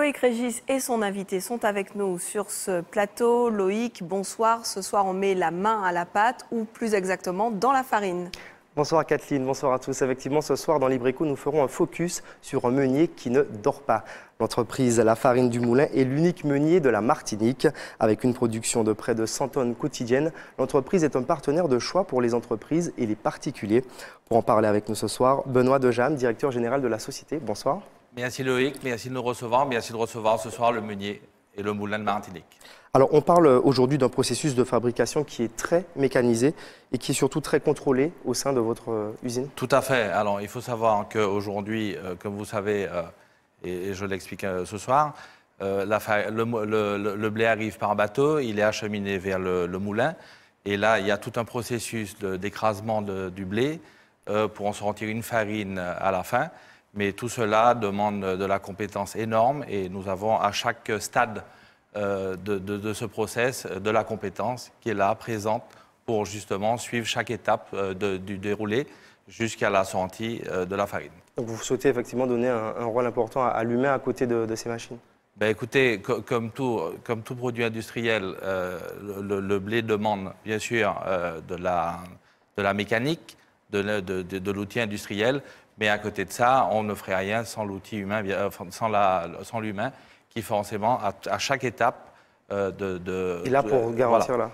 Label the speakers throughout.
Speaker 1: Loïc Régis et son invité sont avec nous sur ce plateau. Loïc, bonsoir. Ce soir, on met la main à la pâte, ou plus exactement dans la farine.
Speaker 2: Bonsoir Kathleen, bonsoir à tous. Effectivement, ce soir dans Libreco, nous ferons un focus sur un meunier qui ne dort pas. L'entreprise La Farine du Moulin est l'unique meunier de la Martinique. Avec une production de près de 100 tonnes quotidiennes, l'entreprise est un partenaire de choix pour les entreprises et les particuliers. Pour en parler avec nous ce soir, Benoît Dejam, directeur général de la société. Bonsoir.
Speaker 3: Merci Loïc, merci de nous recevoir. Merci de recevoir ce soir le meunier et le moulin de Martinique.
Speaker 2: Alors, on parle aujourd'hui d'un processus de fabrication qui est très mécanisé et qui est surtout très contrôlé au sein de votre usine.
Speaker 3: Tout à fait. Alors, il faut savoir qu'aujourd'hui, comme vous savez, et je l'explique ce soir, le blé arrive par bateau, il est acheminé vers le moulin. Et là, il y a tout un processus d'écrasement du blé pour en sortir une farine à la fin. Mais tout cela demande de la compétence énorme et nous avons à chaque stade de ce process de la compétence qui est là, présente, pour justement suivre chaque étape du déroulé jusqu'à la sortie de la farine.
Speaker 2: Donc vous souhaitez effectivement donner un rôle important à l'humain à côté de ces machines?
Speaker 3: Ben écoutez, comme tout produit industriel, le blé demande bien sûr de la mécanique, de l'outil industriel, mais à côté de ça, on ne ferait rien sans l'outil humain, sans l'humain, qui forcément, à chaque étape
Speaker 2: Il est là pour garantir
Speaker 3: voilà.
Speaker 2: là.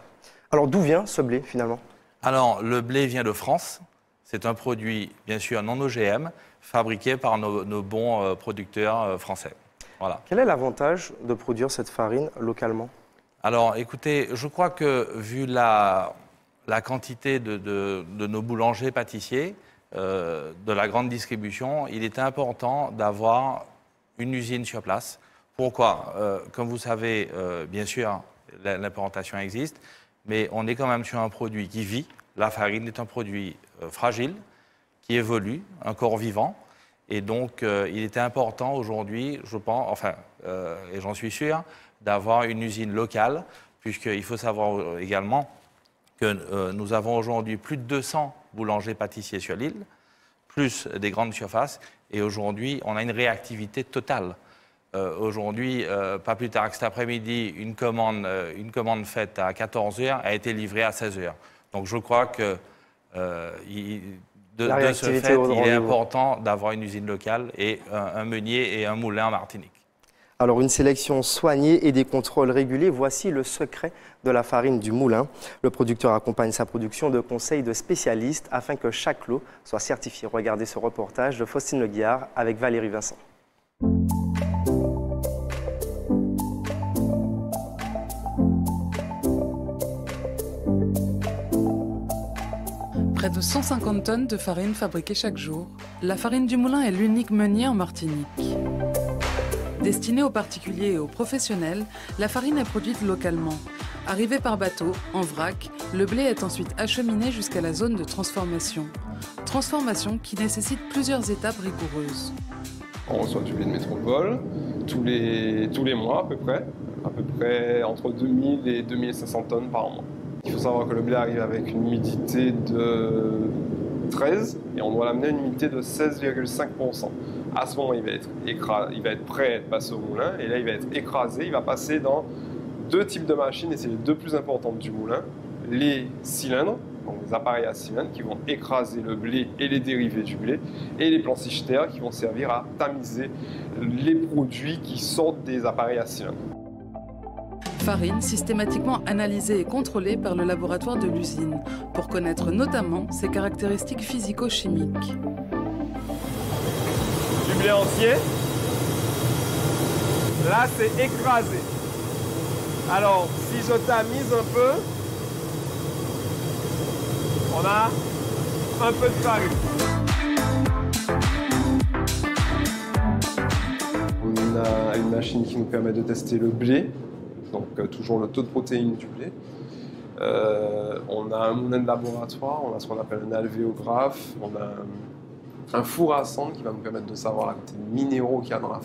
Speaker 2: Alors d'où vient ce blé finalement?
Speaker 3: Alors le blé vient de France. C'est un produit bien sûr non OGM, fabriqué par nos bons producteurs français. Voilà.
Speaker 2: Quel est l'avantage de produire cette farine localement?
Speaker 3: Alors écoutez, je crois que vu la quantité de nos boulangers pâtissiers, de la grande distribution, il est important d'avoir une usine sur place. Pourquoi? Comme vous savez, bien sûr, l'implantation existe, mais on est quand même sur un produit qui vit. La farine est un produit fragile, qui évolue, un corps vivant. Et donc, il était important aujourd'hui, je pense, et j'en suis sûr, d'avoir une usine locale, puisqu'il faut savoir également que nous avons aujourd'hui plus de 200 boulangers-pâtissiers sur l'île, plus des grandes surfaces, et aujourd'hui, on a une réactivité totale. Aujourd'hui, pas plus tard que cet après-midi, une commande faite à 14 h a été livrée à 16 h. Donc je crois que de ce fait, il est important d'avoir une usine locale et un meunier et un moulin en Martinique.
Speaker 2: Alors une sélection soignée et des contrôles réguliers, voici le secret de la farine du moulin. Le producteur accompagne sa production de conseils de spécialistes afin que chaque lot soit certifié. Regardez ce reportage de Faustine Le Guillard avec Valérie Vincent.
Speaker 4: Près de 150 tonnes de farine fabriquées chaque jour, la farine du moulin est l'unique meunier en Martinique. Destinée aux particuliers et aux professionnels, la farine est produite localement. Arrivé par bateau, en vrac, le blé est ensuite acheminé jusqu'à la zone de transformation. Transformation qui nécessite plusieurs étapes rigoureuses.
Speaker 5: On reçoit du blé de métropole tous les mois à peu près entre 2000 et 2500 tonnes par mois. Il faut savoir que le blé arrive avec une humidité de 13 et on doit l'amener à une humidité de 16,5%. À ce moment, il va être prêt à être passé au moulin et là, il va être écrasé. Il va passer dans deux types de machines et c'est les deux plus importantes du moulin. Les cylindres, donc les appareils à cylindres qui vont écraser le blé et les dérivés du blé, et les planchichetaires qui vont servir à tamiser les produits qui sortent des appareils à cylindres.
Speaker 4: Farine systématiquement analysée et contrôlée par le laboratoire de l'usine pour connaître notamment ses caractéristiques physico-chimiques.
Speaker 5: Du blé entier, là c'est écrasé. Alors si je tamise un peu, on a un peu de farine. On a une machine qui nous permet de tester le blé, donc toujours le taux de protéines du blé. On a un moulin de laboratoire, on a ce qu'on appelle un alvéographe, on a un four à cendre qui va nous permettre de savoir la quantité de minéraux qu'il y a dans la farine.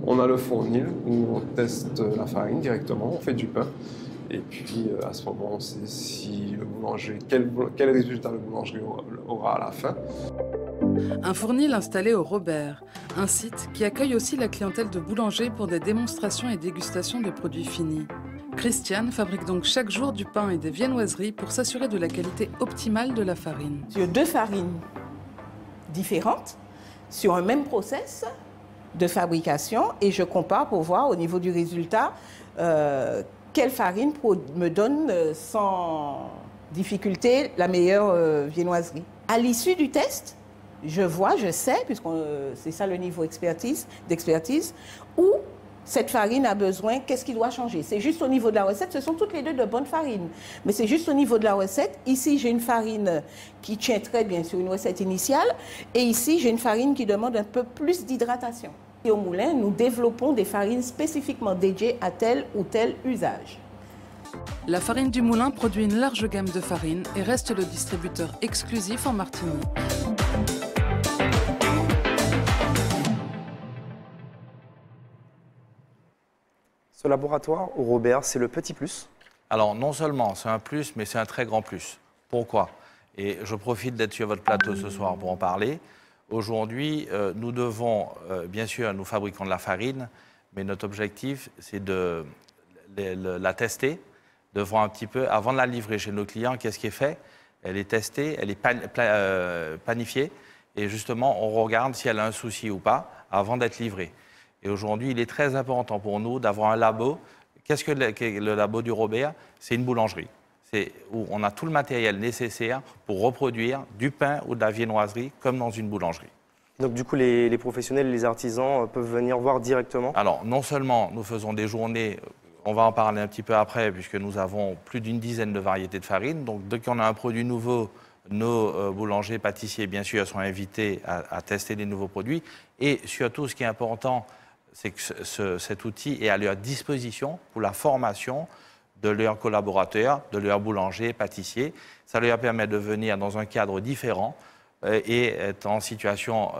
Speaker 5: On a le fournil où on teste la farine directement, on fait du pain. Et puis à ce moment, on sait si le boulanger, quel résultat le boulanger aura à la fin.
Speaker 4: Un fournil installé au Robert, un site qui accueille aussi la clientèle de boulangers pour des démonstrations et dégustations de produits finis. Christiane fabrique donc chaque jour du pain et des viennoiseries pour s'assurer de la qualité optimale de la farine.
Speaker 6: Sur 2 farines différentes, sur un même process de fabrication, et je compare pour voir au niveau du résultat quelle farine me donne sans difficulté la meilleure viennoiserie. À l'issue du test, je vois, je sais, puisque c'est ça le niveau d'expertise, où cette farine a besoin, qu'est-ce qui doit changer. C'est juste au niveau de la recette, ce sont toutes les deux de bonnes farines, mais c'est juste au niveau de la recette. Ici, j'ai une farine qui tient très bien sur une recette initiale, et ici, j'ai une farine qui demande un peu plus d'hydratation. Et au moulin, nous développons des farines spécifiquement dédiées à tel ou tel usage.
Speaker 4: La farine du moulin produit une large gamme de farines et reste le distributeur exclusif en Martinique.
Speaker 2: Ce laboratoire au Robert, c'est le petit plus?
Speaker 3: Alors, non seulement c'est un plus, mais c'est un très grand plus. Pourquoi? Et je profite d'être sur votre plateau ce soir pour en parler. Aujourd'hui, nous devons, bien sûr, nous fabriquons de la farine, mais notre objectif, c'est de la tester, de voir un petit peu, avant de la livrer chez nos clients, qu'est-ce qui est fait. Elle est testée, elle est panifiée, et justement, on regarde si elle a un souci ou pas avant d'être livrée. Et aujourd'hui, il est très important pour nous d'avoir un labo. Qu'est-ce que le labo du Robert? C'est une boulangerie. C'est où on a tout le matériel nécessaire pour reproduire du pain ou de la viennoiserie comme dans une boulangerie.
Speaker 2: Donc du coup, les professionnels, les artisans peuvent venir voir directement?
Speaker 3: Alors, non seulement nous faisons des journées, on va en parler un petit peu après, puisque nous avons plus d'une dizaine de variétés de farine. Donc, dès qu'on a un produit nouveau, nos boulangers, pâtissiers, bien sûr, sont invités à tester des nouveaux produits. Et surtout, ce qui est important, c'est que cet outil est à leur disposition pour la formation de leurs collaborateurs, de leurs boulangers, pâtissiers. Ça leur permet de venir dans un cadre différent et être en situation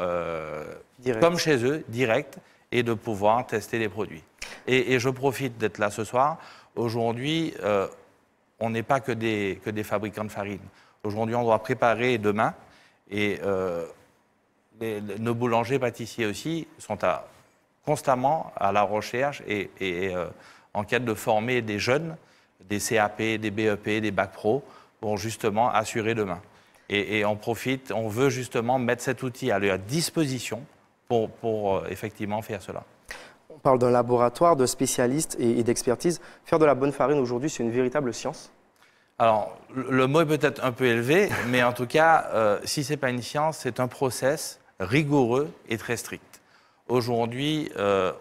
Speaker 3: comme chez eux, direct, et de pouvoir tester les produits. Et je profite d'être là ce soir. Aujourd'hui, on n'est pas que des fabricants de farine. Aujourd'hui, on doit préparer demain. Et nos boulangers, pâtissiers aussi, sont constamment à la recherche et en quête de former des jeunes, des CAP, des BEP, des Bac Pro, pour justement assurer demain. Et on profite, on veut justement mettre cet outil à leur disposition pour effectivement faire cela.
Speaker 2: On parle d'un laboratoire de spécialistes et d'expertise. Faire de la bonne farine aujourd'hui, c'est une véritable science?
Speaker 3: Alors, le mot est peut-être un peu élevé, mais en tout cas, si ce n'est pas une science, c'est un process rigoureux et très strict. Aujourd'hui,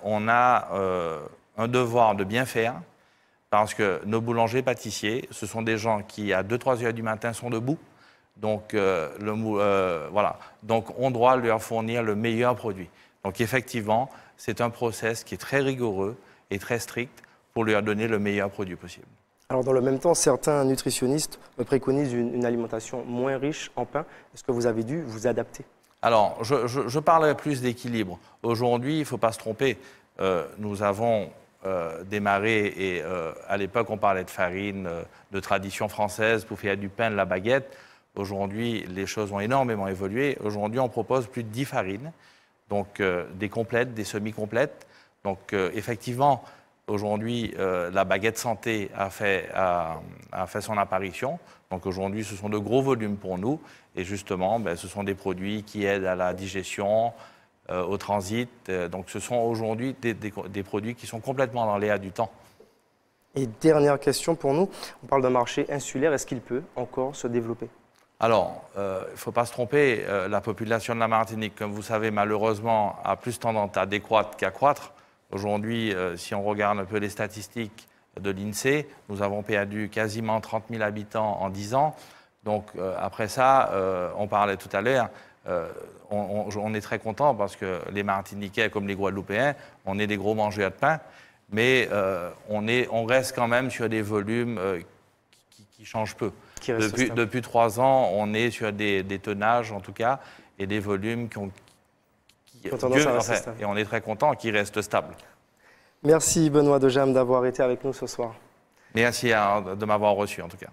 Speaker 3: on a un devoir de bien faire parce que nos boulangers pâtissiers, ce sont des gens qui, à 2-3 heures du matin, sont debout. Donc, voilà. Donc, on doit leur fournir le meilleur produit. Donc, effectivement, c'est un process qui est très rigoureux et très strict pour leur donner le meilleur produit possible.
Speaker 2: Alors, dans le même temps, certains nutritionnistes préconisent une alimentation moins riche en pain. Est-ce que vous avez dû vous adapter?
Speaker 3: Alors, je parlerai plus d'équilibre. Aujourd'hui, il ne faut pas se tromper. Nous avons démarré, et à l'époque, on parlait de farine, de tradition française pour faire du pain, de la baguette. Aujourd'hui, les choses ont énormément évolué. Aujourd'hui, on propose plus de 10 farines, donc des complètes, des semi-complètes. Donc, effectivement, aujourd'hui, la baguette santé a fait son apparition. Donc aujourd'hui, ce sont de gros volumes pour nous. Et justement, ce sont des produits qui aident à la digestion, au transit. Donc ce sont aujourd'hui des produits qui sont complètement dans l'air du temps.
Speaker 2: Et dernière question pour nous. On parle d'un marché insulaire. Est-ce qu'il peut encore se développer?
Speaker 3: Alors, il ne faut pas se tromper. La population de la Martinique, comme vous savez, malheureusement, a plus tendance à décroître qu'à croître. Aujourd'hui, si on regarde un peu les statistiques de l'INSEE, nous avons perdu quasiment 30 000 habitants en 10 ans. Donc, après ça, on parlait tout à l'heure, on est très content parce que les Martiniquais, comme les Guadeloupéens, on est des gros mangeurs de pain, mais on reste quand même sur des volumes qui changent peu. Depuis 3 ans, on est sur des tenages, en tout cas, et des volumes qui ont et on est très content qu'ils restent stables.
Speaker 2: Merci Benoît de Jam d'avoir été avec nous ce soir.
Speaker 3: Merci de m'avoir reçu en tout cas.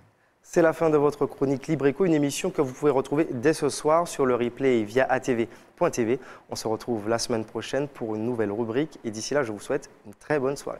Speaker 2: C'est la fin de votre chronique Libre Éco, une émission que vous pouvez retrouver dès ce soir sur le replay via atv.tv. On se retrouve la semaine prochaine pour une nouvelle rubrique et d'ici là, je vous souhaite une très bonne soirée.